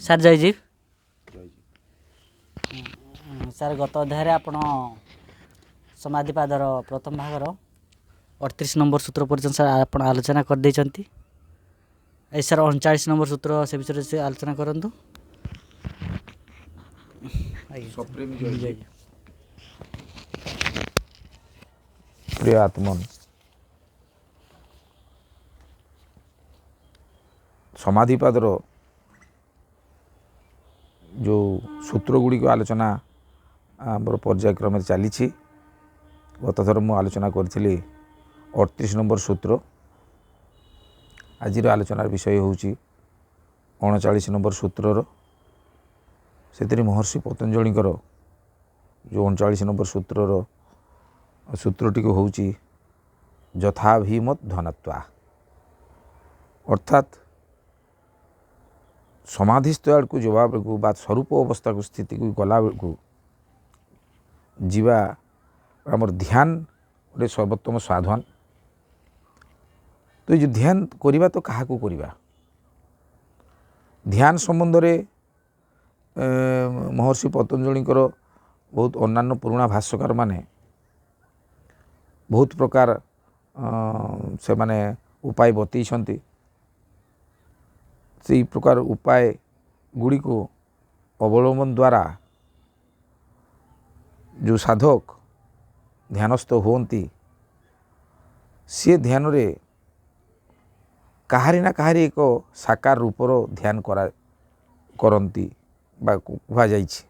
Sir ଜୟଜୀବ। Sir ଗତ ଅଧ୍ୟାୟରେ ଆପଣ ସମାଧିପାଦର ପ୍ରଥମ ଭାଗର 38 ନମ୍ବର ସୂତ୍ର ପର୍ଯ୍ୟନ୍ତ ସାର୍ ଆପଣ ଆଲୋଚନା କରିଦେଇଛନ୍ତି। ଏ ସାର୍ 39 ନମ୍ବର ସୂତ୍ର ସେ ବିଷୟରେ ସେ ଆଲୋଚନା କରନ୍ତୁ। ପ୍ରିୟ ଆତ୍ମନ, ସମାଧିପାଦର ଯେଉଁ ସୂତ୍ର ଗୁଡ଼ିକ ଆଲୋଚନା ଆମର ପର୍ଯ୍ୟାୟକ୍ରମରେ ଚାଲିଛି। ଗତ ଥର ମୁଁ ଆଲୋଚନା କରିଥିଲି 38 ନମ୍ବର ସୂତ୍ର। ଆଜିର ଆଲୋଚନାର ବିଷୟ ହେଉଛି 39 ନମ୍ବର ସୂତ୍ରର। ସେଥିରେ ମହର୍ଷି ପତଞ୍ଜଳିଙ୍କର ଯେଉଁ 39 ନମ୍ବର ସୂତ୍ରଟିକୁ ହେଉଛି ଯଥାଭିମତ ଧନତ୍ୱା, ଅର୍ଥାତ୍ ସମାଧିସ୍ଥ ଆଡ଼କୁ ଯିବା ବେଳକୁ ବା ସ୍ୱରୂପ ଅବସ୍ଥାକୁ ସ୍ଥିତିକୁ ଗଲାବେଳକୁ ଯିବା ଆମର ଧ୍ୟାନ ଗୋଟେ ସର୍ବୋତ୍ତମ ସାଧନ। ତ ଏ ଯେଉଁ ଧ୍ୟାନ କରିବା ତ କାହାକୁ କରିବା? ଧ୍ୟାନ ସମ୍ବନ୍ଧରେ ମହର୍ଷି ପତଞ୍ଜଳିଙ୍କର ବହୁତ ଅନ୍ୟାନ୍ୟ ପୁରୁଣା ଭାଷ୍ୟକାରମାନେ ବହୁତ ପ୍ରକାର ସେମାନେ ଉପାୟ ବତେଇଛନ୍ତି। ସେହି ପ୍ରକାର ଉପାୟ ଗୁଡ଼ିକୁ ଅବଲମ୍ବନ ଦ୍ୱାରା ଯେଉଁ ସାଧକ ଧ୍ୟାନସ୍ଥ ହୁଅନ୍ତି, ସେ ଧ୍ୟାନରେ କାହାରି ନା କାହାରି ଏକ ସାକାର ରୂପର ଧ୍ୟାନ କରନ୍ତି ବା କୁହାଯାଇଛି।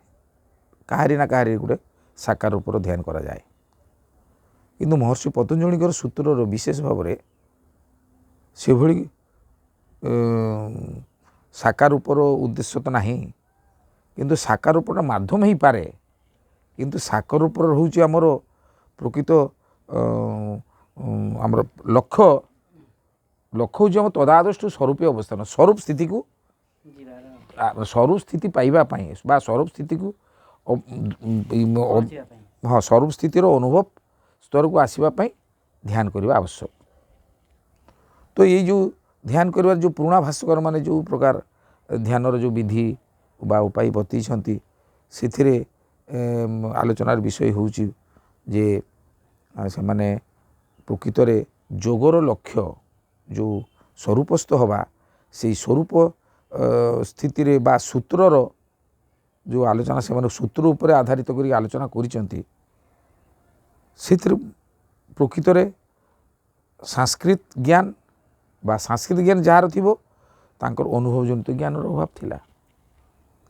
କାହାରି ନା କାହାରି ଗୋଟେ ସାକାର ରୂପର ଧ୍ୟାନ କରାଯାଏ। କିନ୍ତୁ ମହର୍ଷି ପତଞ୍ଜଳିଙ୍କର ସୂତ୍ରର ବିଶେଷ ଭାବରେ ସେଭଳି ସାକାର ରୂପର ଉଦ୍ଦେଶ୍ୟ ତ ନାହିଁ, କିନ୍ତୁ ସାକାର ରୂପଟା ମାଧ୍ୟମ ହେଇପାରେ। କିନ୍ତୁ ସାକାର ରୂପର ହେଉଛି ଆମର ପ୍ରକୃତ ଆମର ଲକ୍ଷ୍ୟ ହେଉଛି ଆମ ତଦାଦୃଷ୍ଟ ସ୍ୱରୂପୀ ଅବସ୍ଥାନ। ସ୍ୱରୂପ ସ୍ଥିତି ପାଇବା ପାଇଁ ବା ସ୍ୱରୂପ ସ୍ଥିତିକୁ ସ୍ୱରୂପ ସ୍ଥିତିର ଅନୁଭବ ସ୍ତରକୁ ଆସିବା ପାଇଁ ଧ୍ୟାନ କରିବା ଆବଶ୍ୟକ। ତ ଏଇ ଯେଉଁ ଧ୍ୟାନ କରିବାର ଯେଉଁ ପୁରୁଣା ଭାଷ୍ୟକାରମାନେ ଯେଉଁ ପ୍ରକାର ଧ୍ୟାନର ଯେଉଁ ବିଧି ବା ଉପାୟ ବତେଇଛନ୍ତି, ସେଥିରେ ଆଲୋଚନାର ବିଷୟ ହେଉଛି ଯେ ସେମାନେ ପ୍ରକୃତରେ ଯୋଗର ଲକ୍ଷ୍ୟ ଯେଉଁ ସ୍ୱରୂପସ୍ଥ ହେବା, ସେଇ ସ୍ୱରୂପ ସ୍ଥିତିରେ ବା ସୂତ୍ରର ଯେଉଁ ଆଲୋଚନା ସେମାନେ ସୂତ୍ର ଉପରେ ଆଧାରିତ କରି ଆଲୋଚନା କରିଛନ୍ତି। ସେଥିରେ ପ୍ରକୃତରେ ସାଂସ୍କୃତ ଜ୍ଞାନ ବା ସାଂସ୍କୃତିକ ଜ୍ଞାନ ଯାହାର ଥିବ, ତାଙ୍କର ଅନୁଭବ ଜନିତ ଜ୍ଞାନର ଅଭାବ ଥିଲା।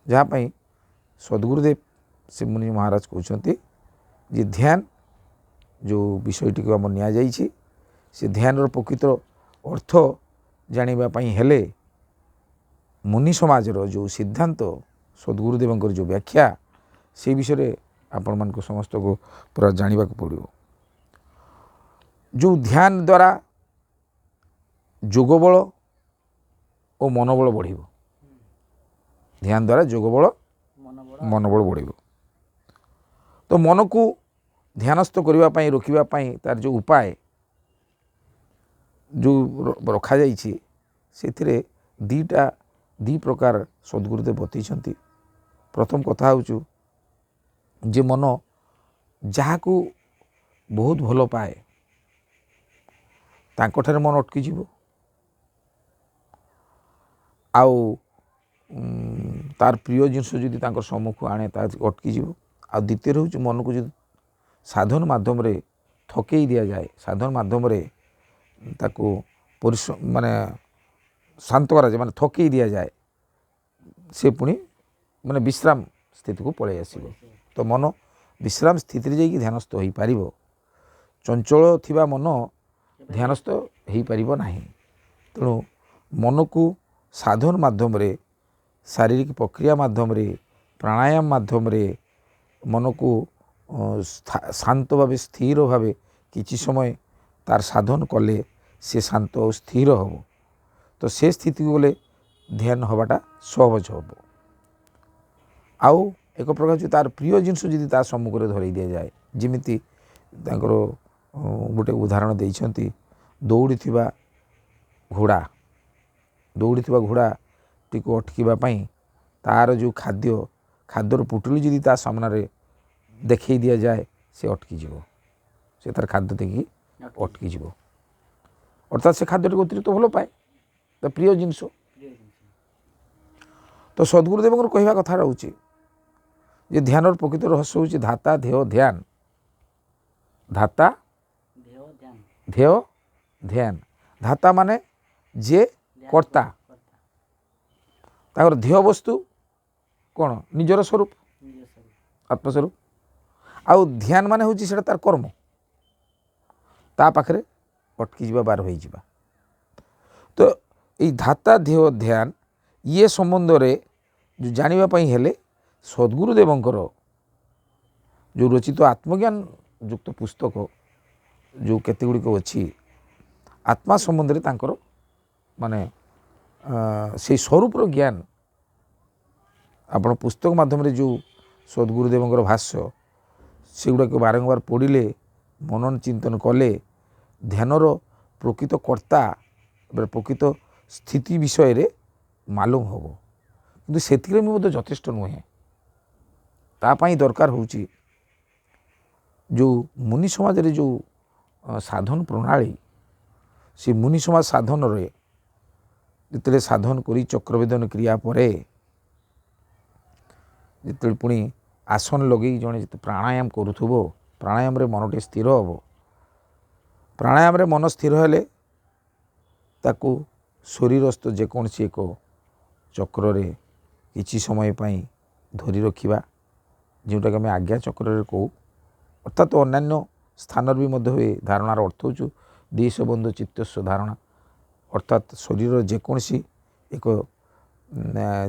ଯାହା ପାଇଁ ସଦ୍ଗୁରୁଦେବ ଶ୍ରୀ ମୁନି ମହାରାଜ କହୁଛନ୍ତି ଯେ ଧ୍ୟାନ ଯେଉଁ ବିଷୟଟିକୁ ଆମର ନିଆଯାଇଛି, ସେ ଧ୍ୟାନର ପ୍ରକୃତ ଅର୍ଥ ଜାଣିବା ପାଇଁ ହେଲେ ମୁନି ସମାଜର ଯେଉଁ ସିଦ୍ଧାନ୍ତ, ସଦ୍ଗୁରୁଦେବଙ୍କର ଯେଉଁ ବ୍ୟାଖ୍ୟା, ସେଇ ବିଷୟରେ ଆପଣମାନଙ୍କୁ ସମସ୍ତଙ୍କୁ ପୁରା ଜାଣିବାକୁ ପଡ଼ିବ। ଯେଉଁ ଧ୍ୟାନ ଦ୍ୱାରା ଯୋଗବଳ ଓ ମନୋବଳ ବଢ଼ିବ। ଧ୍ୟାନ ଦ୍ୱାରା ଯୋଗବଳ ମନୋବଳ ବଢ଼ିବ। ତ ମନକୁ ଧ୍ୟାନସ୍ଥ କରିବା ପାଇଁ, ରୋକିବା ପାଇଁ ତାର ଯେଉଁ ଉପାୟ ଯେଉଁ ରଖାଯାଇଛି, ସେଥିରେ ଦୁଇ ପ୍ରକାର ସଦ୍ଗୁରୁଦେବ ବତେଇଛନ୍ତି। ପ୍ରଥମ କଥା ହେଉଛୁ ଯେ ମନ ଯାହାକୁ ବହୁତ ଭଲ ପାଏ, ତାଙ୍କଠାରେ ମନ ଅଟକିଯିବ। ଆଉ ତାର ପ୍ରିୟ ଜିନିଷ ଯଦି ତାଙ୍କର ସମ୍ମୁଖକୁ ଆଣେ, ତା ଅଟକିଯିବ। ଆଉ ଦ୍ୱିତୀୟରେ ହେଉଛି ମନକୁ ଯଦି ସାଧନ ମାଧ୍ୟମରେ ଥକେଇ ଦିଆଯାଏ, ସାଧନ ମାଧ୍ୟମରେ ତାକୁ ଶାନ୍ତ କରାଯାଏ, ମାନେ ଥକେଇ ଦିଆଯାଏ, ସେ ପୁଣି ବିଶ୍ରାମ ସ୍ଥିତିକୁ ପଳାଇ ଆସିବ। ତ ମନ ବିଶ୍ରାମ ସ୍ଥିତିରେ ଯାଇକି ଧ୍ୟାନସ୍ଥ ହୋଇପାରିବ। ଚଞ୍ଚଳ ଥିବା ମନ ଧ୍ୟାନସ୍ଥ ହୋଇପାରିବ ନାହିଁ। ତେଣୁ ମନକୁ ସାଧନ ମାଧ୍ୟମରେ, ଶାରୀରିକ ପ୍ରକ୍ରିୟା ମାଧ୍ୟମରେ, ପ୍ରାଣାୟାମ ମାଧ୍ୟମରେ ମନକୁ ଶାନ୍ତ ଭାବେ, ସ୍ଥିର ଭାବେ କିଛି ସମୟ ତାର ସାଧନ କଲେ ସେ ଶାନ୍ତ ଓ ସ୍ଥିର ହେବ। ତ ସେ ସ୍ଥିତିକୁ ଗଲେ ଧ୍ୟାନ ହେବାଟା ସହଜ ହେବ। ଆଉ ଏକ ପ୍ରକାର ହେଉଛି ତାର ପ୍ରିୟ ଜିନିଷ ଯଦି ତା ସମ୍ମୁଖରେ ଧରେଇ ଦିଆଯାଏ, ଯେମିତି ତାଙ୍କର ଗୋଟେ ଉଦାହରଣ ଦେଇଛନ୍ତି, ଦୌଡ଼ିଥିବା ଘୋଡ଼ାଟିକୁ ଅଟକିବା ପାଇଁ तार जो खाद्य खाद्यर पुटुली जदि ता सामने देखई दिया जाए से अटकी जीव से तार खाद्य देखी अटकी जीव अर्थात से खाद्य अतिरिक्त भल पाए तो प्रिय जिनस तो सद्गुरुदेव कहवा कथा रोचे जे ध्यान प्रकृत रहस्य हूँ धाता ध्येय ध्यान धाता ध्येय ध्यान धाता माने जे कर्ता ताकर ध्येय वस्तु कौन निजर स्वरूप आत्मस्वरूप आउ ध्यान माने हूँ से तार कर्म ता पाखरे अटकी जा बार हो जा तो ये धाता ध्येय ध्यान ये संबंध रे जो जानापी हेले सद्गुरुदेवंकर जो रचित आत्मज्ञान युक्त पुस्तक जो केते गुड़िक अच्छी आत्मा संबंध में तांकर माने से स्वरूप ज्ञान आपण पुस्तक माध्यम जो सद्गुरुदेवंकर भाष्य से गुड़ाक बारंबार पढ़िले मनन चिंतन कले ध्यानर प्रकृत कर्ता प्रकृत स्थिति विषय रे मालूम हम किंतु सेतिरे मध्य यथेष्ट नुहे तापाई दरकार होची जो मुनि समाज रे जो साधन प्रणाली से मुनि समाज साधन रे जिते साधन करी चक्रवेदन क्रिया परे जिते पुणी आसन लगे जड़े जिते प्राणायाम करुथुबो प्राणायाम रे मनटे स्थिर हम प्राणायाम रे मन स्थिर हेले ताकू शरीरस्थ जेकोसी एक चक्र रे किछि समय पाई धरी रखिबा जोटा कि आम आज्ञा चक्र रे कहू अर्थात अन्य स्थान भी मध्य हुए धारणार अर्थ हो देशबंध चित्तस्व धारणा अर्थात शरीर जेकोसी एक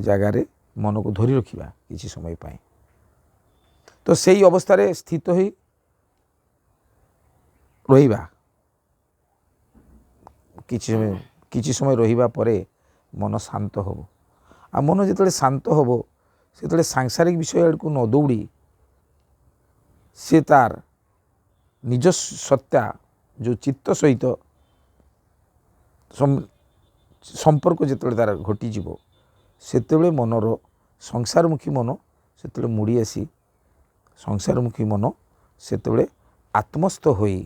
जगार मन को धरी रखिबा किछि समय पाई तो सही अवस्था रे स्थित ही रहिबा किछि समय रहिबा परे मन शांत होबो आ मन जिते शांत होबो से सांसारिक विषय को न दौड़ी से तार निज सत्ता जो चित्त सहित संपर्क जिते तार घटीजीव सेतेबेले मनर संसारमुखी मन सेतेबेले मुड़ी आसी संसारमुखी मन सेतेबेले आत्मस्थ होई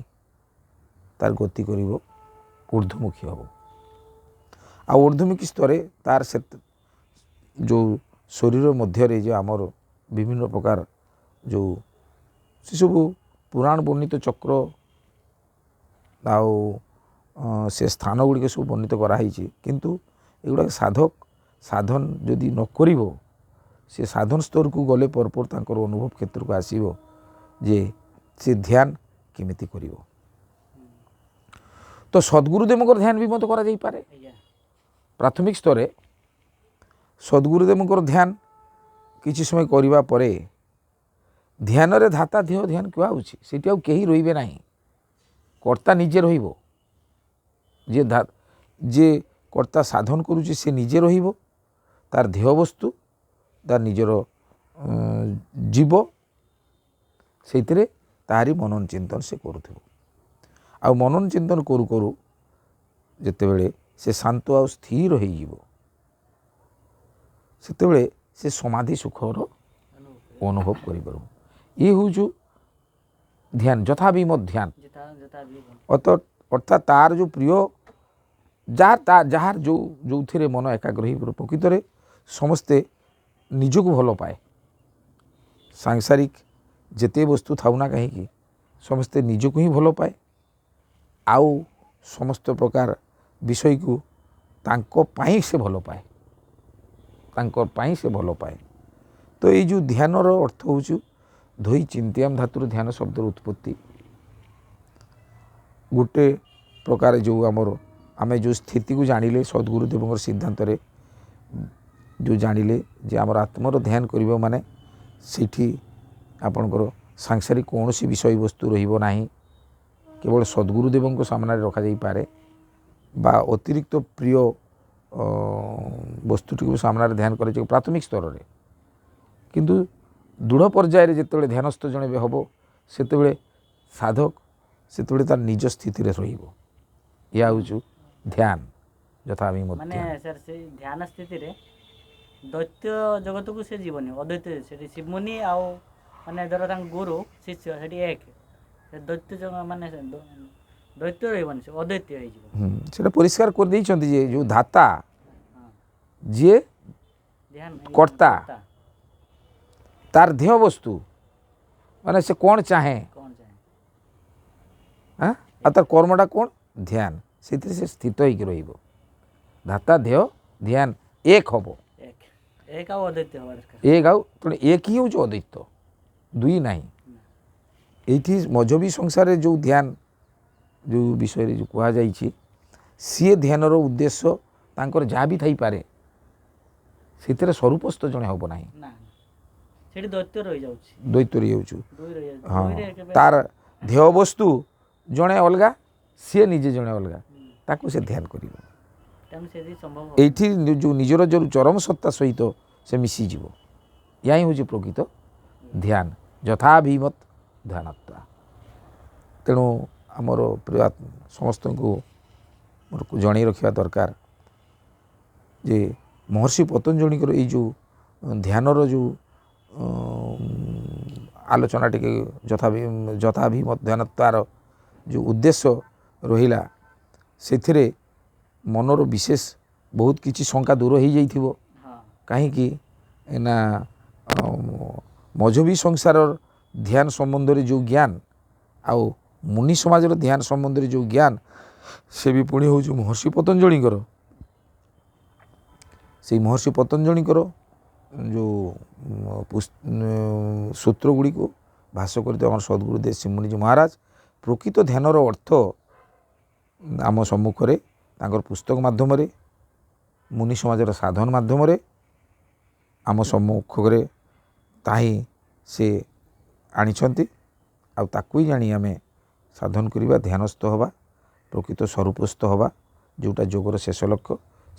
तार गति करिवो ऊर्ध्वमुखी हम आ ऊर्ध्वमुखी स्तरे तार से जो शरीर मध्य जो आमर विभिन्न प्रकार जो से सब पुराण वर्णित चक्र आउ से स्थान गुड़िक सब वर्णित कराई किंतु एगुड़ा साधक साधन जदि न करिवो से साधन स्तर को गले परपर तांकर अनुभव क्षेत्र को आसीबो जे से ध्यान केमिति करिवो तो सद्गुरुदेवंकर ध्यान भी मत करा जाई पारे प्राथमिक स्तर सद्गुरुदेवंकर ध्यान किछि समय करिबा परे ध्यान रे धाता ध्येय ध्यान क्या होछि सेठी आउ केही रहिबे नाही कर्ता निजे रहिबो जे कर्ता साधन करूछि से निजे रहिबो तार ध्येय वस्तु तार निजर जीव सेतिरे तारी मनन चिंतन से करूथिबो आ मनन चिंतन करू करू जेतेबेले से शांत आ स्थिर हो जीवो सेतेबेले से समाधि सुखर अनुभव करिपारु ये हूँ जो ध्यान जथा भी मत ध्यान अर्थात तार जो प्रिय जार जो जो थे मन एकाग्र हो प्रकृत में समस्ते निजक भल पाए सांसारिक जेते वस्तु थाउना कहीं समस्ते निजक ही भल पाए आउ समस्त प्रकार विषय को तांको पाई से भल पाए तांको पाई से भल पाए तो ये जो ध्यान अर्थ हूँ धोई चिंत्याम धातुर ध्यान शब्दर उत्पत्ति गोटे प्रकार जो आमर आम जो स्थिति को जानिले सद्गुरुदेव सिद्धांत रे जो जानिले जे आमर आत्मर ध्यान करिबो माने सेठी आपणकर सांसारिक कौन सी विषय वस्तु रहिबो नाही केवल सद्गुरुदेव सामने रखा जाई पारे बा अतिरिक्त प्रिय वस्तुटी सामने ध्यान कर प्राथमिक स्तर रे किंतु दृढ़ पर्यायर जिते ध्यानस्थ जड़े भी हम से साधक से तार निज स्थिति रे रहिबो या हूँ ध्यान यथा माने सर से ध्यान स्थिति रे ଦୈତ୍ୟ ଜଗତକୁ ସେ ଯିବନି, ଅଦୈତ୍ୟ ସେଠି ଶିବମୁନି ଆଉ ମାନେ ଧର ତାଙ୍କ ଗୁରୁ ଶିଷ୍ୟ ସେଠି ଏକ, ସେ ଦୈତ୍ୟ ମାନେ ଦୈତ୍ୟ ରହିବନି, ସେ ଅଦୈତ୍ୟ ହେଇଯିବ। ସେଟା ପରିଷ୍କାର କରିଦେଇଛନ୍ତି ଯେ ଯେଉଁ ଧାତା ହଁ ଯିଏ ଧ୍ୟାନ କର୍ତ୍ତା ତାର ଦେହ ବସ୍ତୁ ମାନେ ସେ କ'ଣ ଚାହେଁ କ'ଣ ଚାହେଁ ଆଉ ତାର କର୍ମଟା କ'ଣ ଧ୍ୟାନ, ସେଥିରେ ସେ ସ୍ଥିତ ହେଇକି ରହିବ। ଧାତା ଦେହ ଧ୍ୟାନ ଏକ ହବ, ଏକ ଏକ ଆଉ ଅଦୈତ୍ୟ ହବା ଦରକାର। ଏକ ଆଉ ତେଣୁ ଏକ ହିଁ ହେଉଛି ଅଦ୍ୱୈତ, ଦୁଇ ନାହିଁ। ଏଇଠି ମଜବି ସଂସାରରେ ଯେଉଁ ଧ୍ୟାନ ଯେଉଁ ବିଷୟରେ ଯେଉଁ କୁହାଯାଇଛି ସିଏ ଧ୍ୟାନର ଉଦ୍ଦେଶ୍ୟ ତାଙ୍କର ଯାହା ବି ଥାଇପାରେ ସେଥିରେ ସ୍ୱରୂପସ୍ଥ ଜଣେ ହେବ ନାହିଁ, ନା ସେଠି ଦୈତ୍ୟ ରହିଯାଉଛି, ଦ୍ୱୈତ ରହିଯାଉଛୁ। ଦୁଇ ରହିଯାଉଛି, ହଁ ଦୁଇରେ କେବେ ତାର ଦେହ ବସ୍ତୁ ଜଣେ ଅଲଗା, ସିଏ ନିଜେ ଜଣେ ଅଲଗା, ତାକୁ ସେ ଧ୍ୟାନ କରିବ। ତେଣୁ ସେଠି ସମ୍ଭବ ହବ। ଏଇଠି ଯେଉଁ ନିଜର ଯେଉଁ ଚରମ ସତ୍ତା ସହିତ ସେ ମିଶିଯିବ, ଏହା ହିଁ ହେଉଛି ପ୍ରକୃତ ଧ୍ୟାନ, ଯଥାଭିମତ ଧ୍ୟାନତ୍ୱା। ତେଣୁ ଆମର ପ୍ରିୟ ସମସ୍ତଙ୍କୁ ମୋର ଜଣାଇ ରଖିବା ଦରକାର ଯେ ମହର୍ଷି ପତଞ୍ଜଳିଙ୍କର ଏଇ ଯେଉଁ ଧ୍ୟାନର ଯେଉଁ ଆଲୋଚନା ଟିକେ ଯଥାଭିମତ ଧ୍ୟାନତ୍ୱାର ଯେଉଁ ଉଦ୍ଦେଶ୍ୟ ରହିଲା ସେଥିରେ ମନର ବିଶେଷ ବହୁତ କିଛି ଶଙ୍କା ଦୂର ହେଇଯାଇଥିବ। ହଁ କାହିଁକି ନା ମଜବି ସଂସାରର ଧ୍ୟାନ ସମ୍ବନ୍ଧରେ ଯେଉଁ ଜ୍ଞାନ ଆଉ ମୁନି ସମାଜର ଧ୍ୟାନ ସମ୍ବନ୍ଧରେ ଯେଉଁ ଜ୍ଞାନ ସେ ବି ପୁଣି ହେଉଛି ମହର୍ଷି ପତଞ୍ଜଳିଙ୍କର। ସେଇ ମହର୍ଷି ପତଞ୍ଜଳିଙ୍କର ଯେଉଁ ସୂତ୍ର ଗୁଡ଼ିକୁ ଭାଷ୍ୟ କରିଥିବା ଆମର ସଦ୍ଗୁରୁଦେବ ଶ୍ରୀମୁନିଜୀ ମହାରାଜ ପ୍ରକୃତ ଧ୍ୟାନର ଅର୍ଥ ଆମ ସମ୍ମୁଖରେ ତାଙ୍କର ପୁସ୍ତକ ମାଧ୍ୟମରେ ମୁନି ସମାଜର ସାଧନ ମାଧ୍ୟମରେ ଆମ ସମ୍ମୁଖରେ ତାହିଁ ସେ ଆଣିଛନ୍ତି। ଆଉ ତାକୁ ହିଁ ଜାଣି ଆମେ ସାଧନ କରିବା, ଧ୍ୟାନସ୍ଥ ହେବା, ପ୍ରକୃତ ସ୍ୱରୂପସ୍ଥ ହେବା, ଯେଉଁଟା ଯୋଗର ଶେଷ ଲକ୍ଷ୍ୟ।